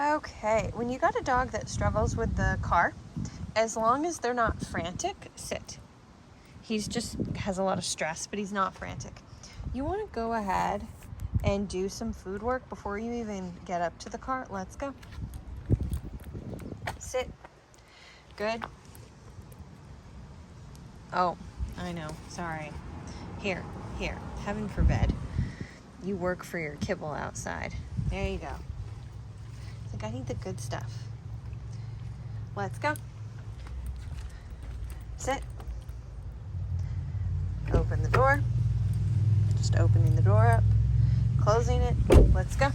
Okay, when you got a dog that struggles with the car, as long as they're not frantic, sit. He's just has a lot of stress, but he's not frantic. You want to go ahead and do some food work before you even get up to the car. Let's go. Sit. Good. Oh, I know. Sorry. Here. Heaven forbid. You work for your kibble outside. There you go. It's like, I need the good stuff. Let's go. Sit. Open the door. Just opening the door up. Closing it. Let's go.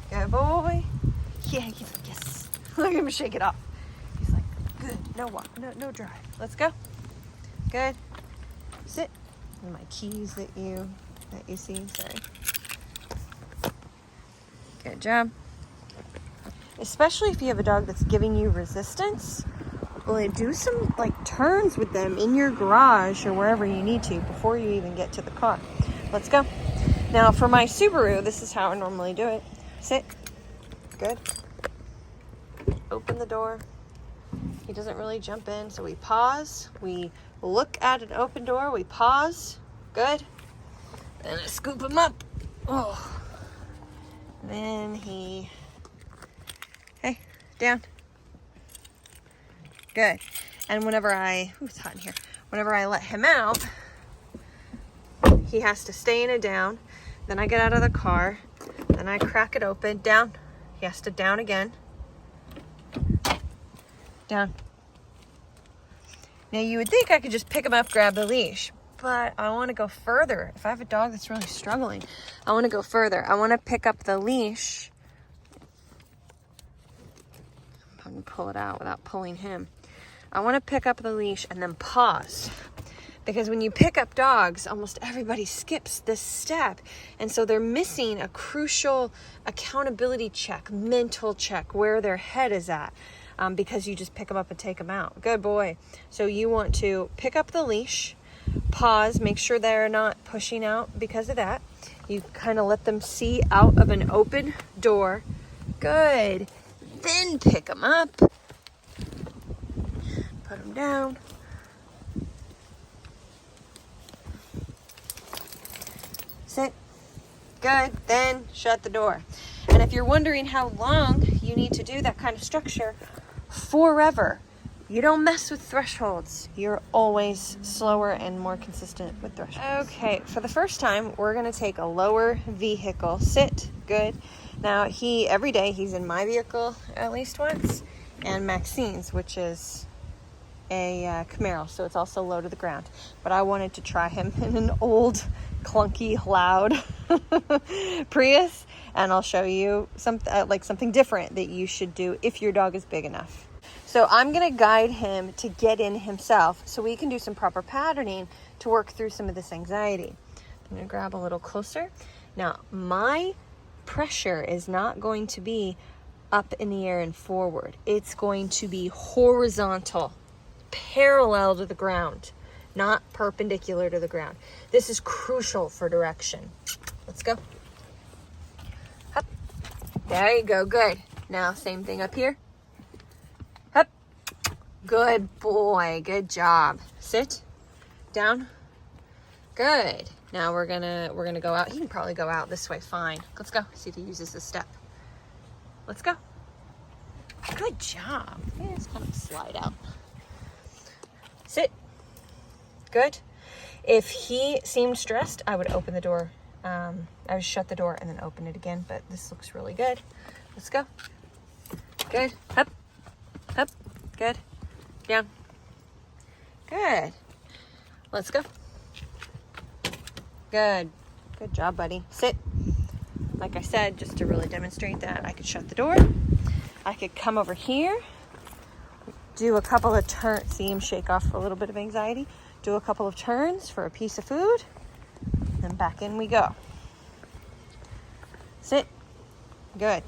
Good boy. Yeah, yes. Look at him shake it off. He's like, good. No walk. No drive. Let's go. Good. Sit. And my keys that you see. Sorry. Good job. Especially if you have a dog that's giving you resistance, well, do some turns with them in your garage or wherever you need to before you even get to the car. Let's go. Now for my Subaru, this is how I normally do it. Sit. Good. Open the door. He doesn't really jump in, so we pause. We look at an open door. We pause. Good. Then I scoop him up. Oh. Then he... Hey, down. Good. And whenever it's hot in here. Whenever I let him out, he has to stay in a down. Then I get out of the car. Then I crack it open. Down. He has to down again. Down. Now you would think I could just pick him up, grab the leash, but I want to go further. If I have a dog that's really struggling, I want to go further. I want to pick up the leash. I can pull it out without pulling him. I want to pick up the leash and then pause. Because when you pick up dogs, almost everybody skips this step. And so they're missing a crucial accountability check, mental check, where their head is at. Because you just pick them up and take them out. Good boy. So you want to pick up the leash, pause, make sure they're not pushing out because of that. You kind of let them see out of an open door. Good. Then pick them up. Put them down. Sit. Good. Then shut the door. And if you're wondering how long you need to do that kind of structure, forever. You don't mess with thresholds. You're always slower and more consistent with thresholds. Okay, for the first time, we're going to take a lower vehicle. Sit. Good. Now, every day, he's in my vehicle at least once, and Maxine's, which is a Camaro, so it's also low to the ground. But I wanted to try him in an old, clunky, loud Prius, and I'll show you something different that you should do if your dog is big enough. So I'm going to guide him to get in himself so we can do some proper patterning to work through some of this anxiety. I'm going to grab a little closer. Now, my pressure is not going to be up in the air and forward. It's going to be horizontal, parallel to the ground, not perpendicular to the ground. This is crucial for direction. Let's go. Up. There you go. Good. Now, same thing up here. Up. Good boy. Good job. Sit. Down. Good. Now we're gonna go out. He can probably go out this way fine. Let's go. See if he uses this step. Let's go. Good job. Yeah, it's kind of slide out. Sit. Good. If he seemed stressed, I would open the door. I would shut the door and then open it again, but this looks really good. Let's go. Good. Up. Up. Good. Down. Good. Let's go. Good. Good job, buddy. Sit. Like I said, just to really demonstrate that, I could shut the door. I could come over here, do a couple of turns, see him shake off a little bit of anxiety, do a couple of turns for a piece of food, then back in we go. Sit. Good.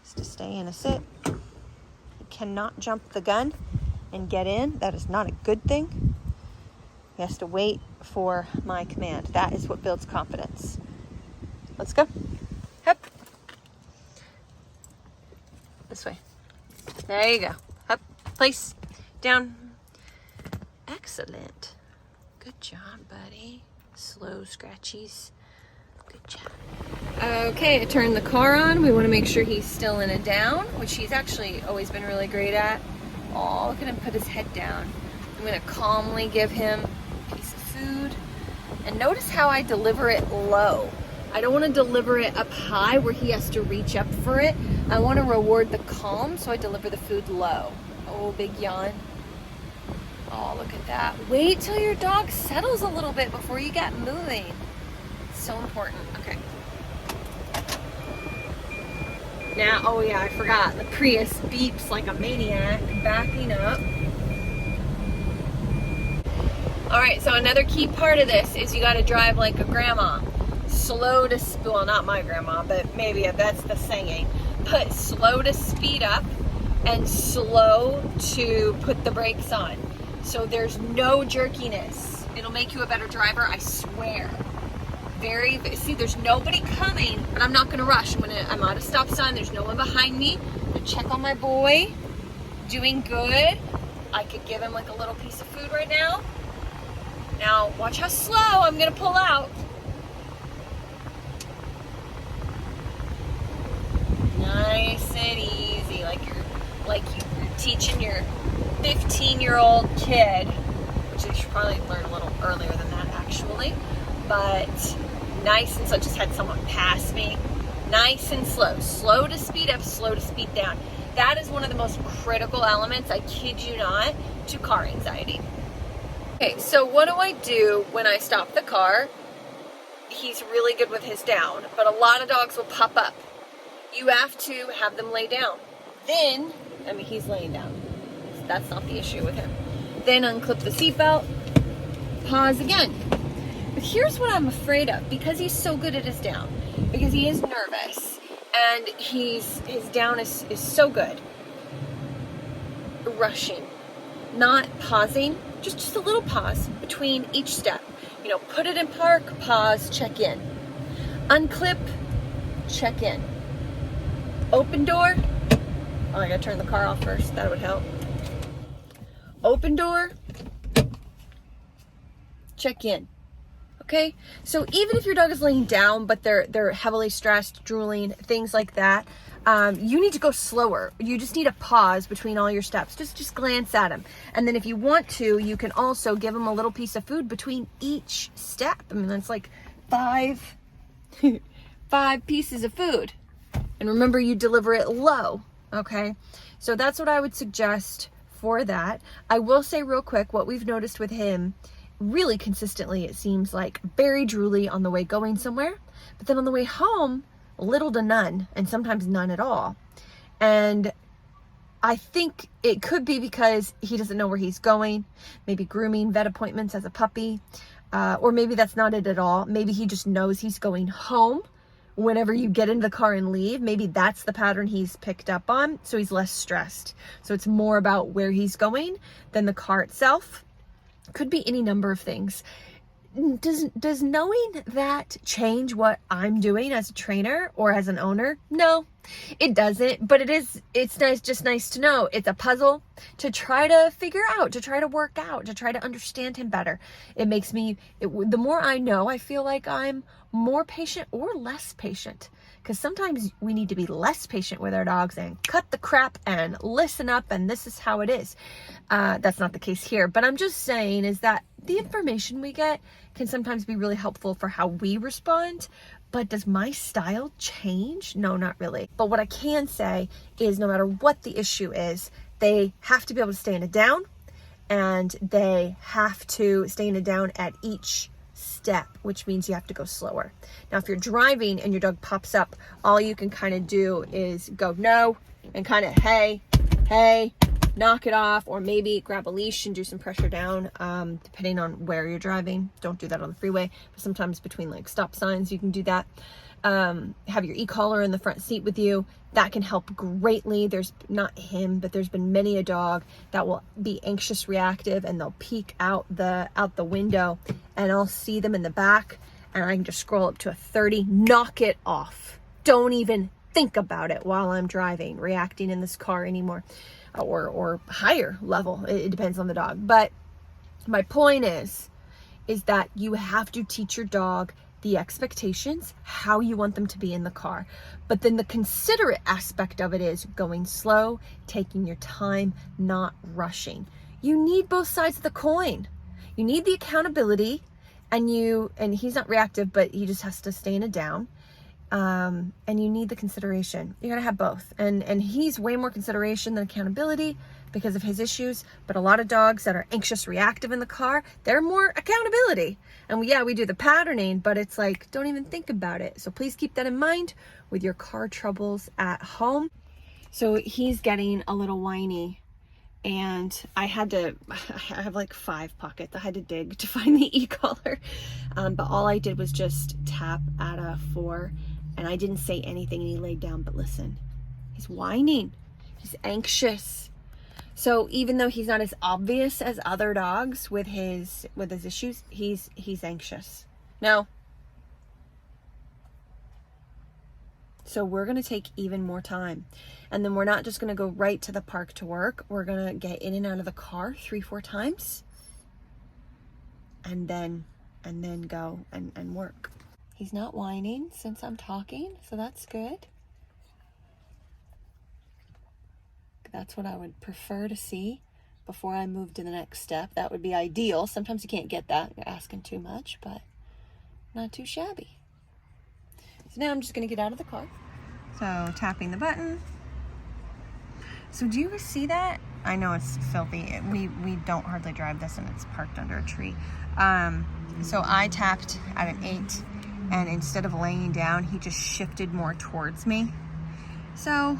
Just to stay in a sit. You cannot jump the gun and get in. That is not a good thing. He has to wait for my command. That is what builds confidence. Let's go. Hop. This way. There you go. Up, place, down. Excellent. Good job, buddy. Slow scratchies. Good job. Okay, I turned the car on. We want to make sure he's still in a down, which he's actually always been really great at. Oh, look at him put his head down. I'm going to calmly give him a piece of food. And notice how I deliver it low. I don't want to deliver it up high where he has to reach up for it. I want to reward the calm, so I deliver the food low. Oh, big yawn. Oh, look at that. Wait till your dog settles a little bit before you get moving. It's so important. Okay. Now, oh yeah, I forgot. The Prius beeps like a maniac, backing up. All right, so another key part of this is you got to drive like a grandma. Slow to, well, not my grandma, but maybe that's the saying. But slow to speed up and slow to put the brakes on. So there's no jerkiness. It'll make you a better driver, I swear. See, there's nobody coming, but I'm not gonna rush. I'm at a stop sign, there's no one behind me. I'm gonna check on my boy, doing good. I could give him like a little piece of food right now. Now, watch how slow I'm gonna pull out. Nice and easy, like you're teaching your 15-year-old kid, which they should probably learn a little earlier than that actually, but nice and slow. Just had someone pass me. Nice and slow. Slow to speed up, slow to speed down. That is one of the most critical elements, I kid you not, to car anxiety. Okay, so what do I do when I stop the car? He's really good with his down, but a lot of dogs will pop up. You have to have them lay down. Then, I mean, he's laying down. That's not the issue with him. Then unclip the seatbelt, pause again. But here's what I'm afraid of, because he's so good at his down, because he is nervous, and his down is so good. Rushing, not pausing, just a little pause between each step. You know, put it in park, pause, check in. Unclip, check in. Open door. Oh, I gotta turn the car off first. That would help. Open door. Check in. Okay? So even if your dog is laying down, but they're heavily stressed, drooling, things like that, you need to go slower. You just need a pause between all your steps. Just glance at him. And then if you want to, you can also give him a little piece of food between each step. I mean, that's like five pieces of food. And remember, you deliver it low, okay? So that's what I would suggest for that. I will say real quick, what we've noticed with him, really consistently, it seems like very drooly on the way going somewhere, but then on the way home, little to none, and sometimes none at all. And I think it could be because he doesn't know where he's going, maybe grooming, vet appointments as a puppy, or maybe that's not it at all. Maybe he just knows he's going home whenever you get into the car and leave. Maybe that's the pattern he's picked up on, so he's less stressed. So it's more about where he's going than the car itself. Could be any number of things. Does knowing that change what I'm doing as a trainer or as an owner? No, it doesn't, but it's nice to know. It's a puzzle to try to figure out, to try to work out, to try to understand him better. It makes me, the more I know, I feel like I'm more patient or less patient, because sometimes we need to be less patient with our dogs and cut the crap and listen up, and this is how it is. That's not the case here, but I'm just saying is that the information we get can sometimes be really helpful for how we respond. But does my style change? No, not really. But what I can say is no matter what the issue is, they have to be able to stay in a down, and they have to stay in a down at each step, which means you have to go slower. Now, if you're driving and your dog pops up, all you can kind of do is go no and kind of hey, knock it off, or maybe grab a leash and do some pressure down, depending on where you're driving. Don't do that on the freeway, but sometimes between like stop signs you can do that. Have your e-collar in the front seat with you. That can help greatly. There's not him, but there's been many a dog that will be anxious reactive, and they'll peek out the window, and I'll see them in the back, and I can just scroll up to a 30, knock it off. Don't even think about it while I'm driving, reacting in this car anymore, or higher level. It depends on the dog. But my point is that you have to teach your dog the expectations, how you want them to be in the car. But then the considerate aspect of it is going slow, taking your time, not rushing. You need both sides of the coin. You need the accountability, and he's not reactive, but he just has to stay in a down. And you need the consideration. You gotta have both. And he's way more consideration than accountability because of his issues. But a lot of dogs that are anxious, reactive in the car, they're more accountability. And we do the patterning, but it's like, don't even think about it. So please keep that in mind with your car troubles at home. So he's getting a little whiny, and I have like 5 pockets. I had to dig to find the e-collar. But all I did was just tap at a 4, and I didn't say anything, and he laid down. But listen, he's whining. He's anxious. So even though he's not as obvious as other dogs with his issues, he's anxious. No. So we're going to take even more time. And then we're not just going to go right to the park to work. We're going to get in and out of the car 3-4 times. And then go and work. He's not whining since I'm talking, so that's good. That's what I would prefer to see before I move to the next step. That would be ideal. Sometimes you can't get that. You're asking too much, but not too shabby. So now I'm just going to get out of the car. So tapping the button. So do you see that? I know it's filthy. We don't hardly drive this, and it's parked under a tree. So I tapped at an 8, and instead of laying down, he just shifted more towards me. So,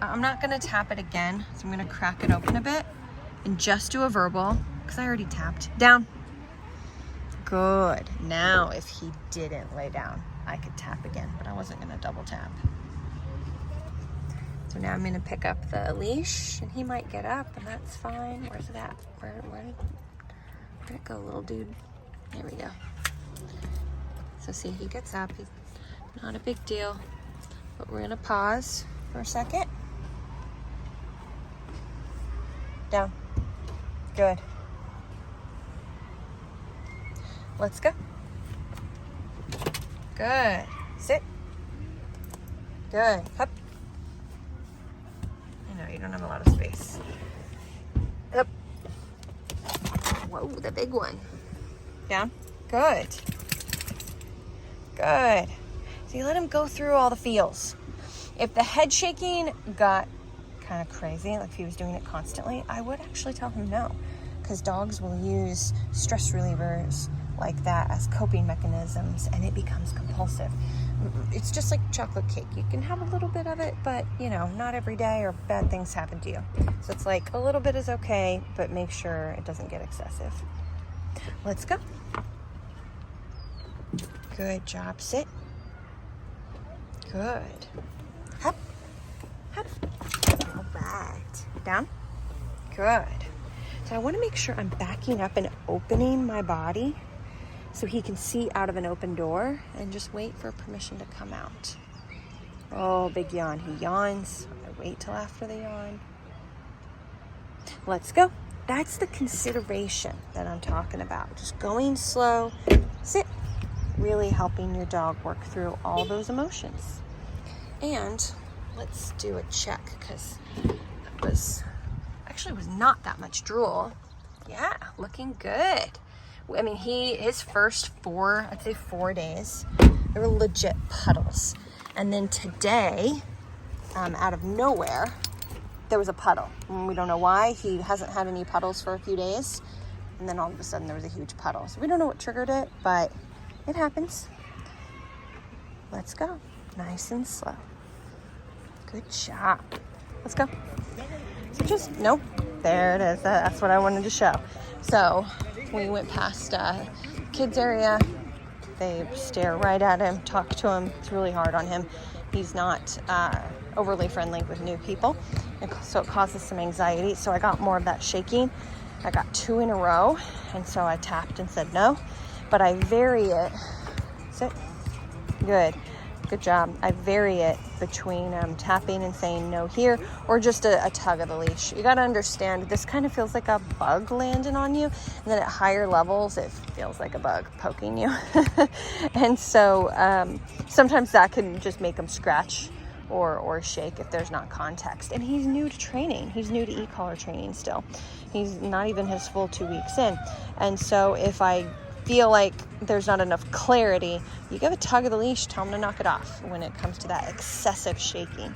I'm not going to tap it again. So I'm going to crack it open a bit and just do a verbal, because I already tapped. Down. Good. Now, if he didn't lay down, I could tap again, but I wasn't going to double tap. So now I'm going to pick up the leash, and he might get up, and that's fine. Where's it at? Where did it go, little dude? There we go. So see, he gets up. He's not a big deal, but we're going to pause for a second. Down. Good. Let's go. Good. Sit. Good. Up. I know you don't have a lot of space. Up. Whoa, the big one. Down. Good. Good. So you let him go through all the feels. If the head shaking got kind of crazy, like if he was doing it constantly, I would actually tell him no, because dogs will use stress relievers like that as coping mechanisms, and it becomes compulsive. It's just like chocolate cake. You can have a little bit of it, but not every day, or bad things happen to you. So it's like a little bit is okay, but make sure it doesn't get excessive. Let's go. Good job. Sit. Good. Hop. Hop. All right. Down. Good. So I want to make sure I'm backing up and opening my body so he can see out of an open door, and just wait for permission to come out. Oh, big yawn. He yawns. I wait till after the yawn. Let's go. That's the consideration that I'm talking about. Just going slow. Sit. Really helping your dog work through all those emotions. And let's do a check, because that was not that much drool. Yeah, looking good. I mean, his first 4 days, they were legit puddles. And then today, out of nowhere, there was a puddle. And we don't know why. He hasn't had any puddles for a few days. And then all of a sudden there was a huge puddle. So we don't know what triggered it, but it happens. Let's go. Nice and slow. Good job. Let's go. So nope. There it is. That's what I wanted to show. So we went past kids area. They stare right at him, talk to him. It's really hard on him. He's not overly friendly with new people, so it causes some anxiety. So I got more of that shaking. I got 2 in a row, and so I tapped and said no, but I vary it. Sit. Good. Good job. I vary it between tapping and saying no here, or just a tug of the leash. You got to understand, this kind of feels like a bug landing on you, and then at higher levels, it feels like a bug poking you. And so sometimes that can just make them scratch or shake if there's not context. And he's new to training. He's new to e-collar training still. He's not even his full 2 weeks in. And so if I feel like there's not enough clarity, you give a tug of the leash, tell him to knock it off when it comes to that excessive shaking.